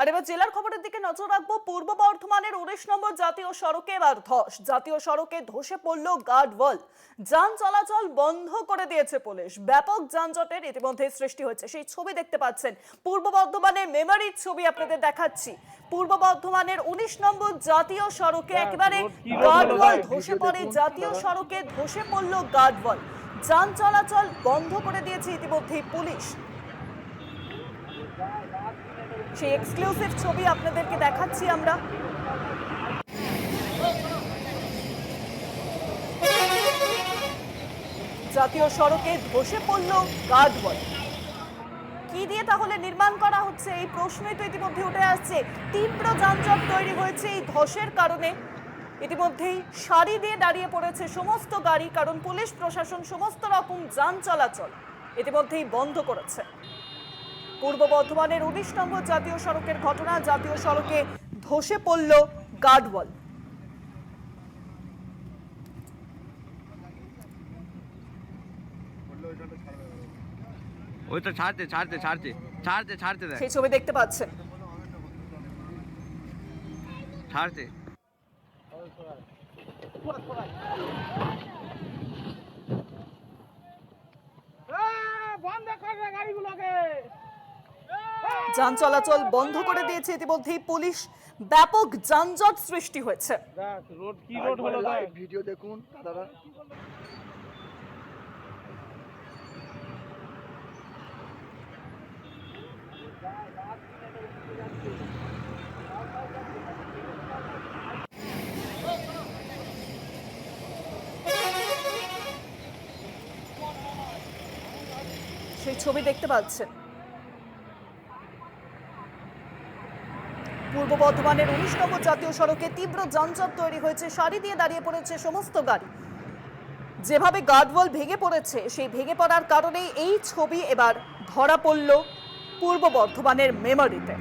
আর এবার জেলার খবরের দিকে নজর রাখবো। পূর্ব বর্ধমানের 19 নম্বর জাতীয় সড়কে এবার ধস। জাতীয় সড়কে ধসে পড়ল গার্ডওয়াল। যান চলাচল বন্ধ করে দিয়েছে পুলিশ। ব্যাপক যানজটের ইতিমধ্যে সৃষ্টি হয়েছে। সেই ছবি দেখতে পাচ্ছেন, পূর্ব বর্ধমানের মেমারির ছবি আপনাদের দেখাচ্ছি। পূর্ব বর্ধমানের 19 নম্বর জাতীয় সড়কে একেবারে গার্ডওয়াল ধসে পড়ে। জাতীয় সড়কে ধসে পড়ল গার্ডওয়াল। যান চলাচল বন্ধ করে দিয়েছে ইতিমধ্যেই পুলিশ। সেই এক্সক্লুসিভ ছবি আপনাদেরকে দেখাচ্ছি আমরা। জাতীয় সড়কে ধসে পড়ল গার্ডওয়াল। কি দিয়ে তাহলে নির্মাণ করা হচ্ছে, এই প্রশ্নই তো ইতিমধ্যে উঠে আসছে। তীব্র যানজট তৈরি হয়েছে এই ধসের কারণে। ইতিমধ্যেই সারি দিয়ে দাঁড়িয়ে পড়েছে সমস্ত গাড়ি, কারণ পুলিশ প্রশাসন সমস্ত রকম যান চলাচল ইতিমধ্যেই বন্ধ করেছে। পূর্ব বর্ধমানের 19 নম্বর জাতীয় সড়কের ঘটনা। জাতীয় সড়কে ধসে পড়ল গার্ডওয়াল। ওই তো ছাড়তে সেই ছবি দেখতে পাচ্ছেন। ছাড়তে যান চলাচল বন্ধ করে দিয়েছে ইতিমধ্যেই পুলিশ। ব্যাপক যানজট সৃষ্টি হয়েছে। ভিডিও দেখুন দাদা। সেই ছবি দেখতে পাচ্ছেন। পূর্ব বর্ধমানের 19 নম্বর জাতীয় সড়কে তীব্র যানজট তৈরি হয়েছে। সারি দিয়ে দাঁড়িয়ে পড়েছে সমস্ত গাড়ি। যেভাবে গার্ডওয়াল ভেঙে পড়েছে, সেই ভেঙে পড়ার কারণেই এই ছবি এবার ধরা পড়ল পূর্ব বর্ধমানের মেমারিতে।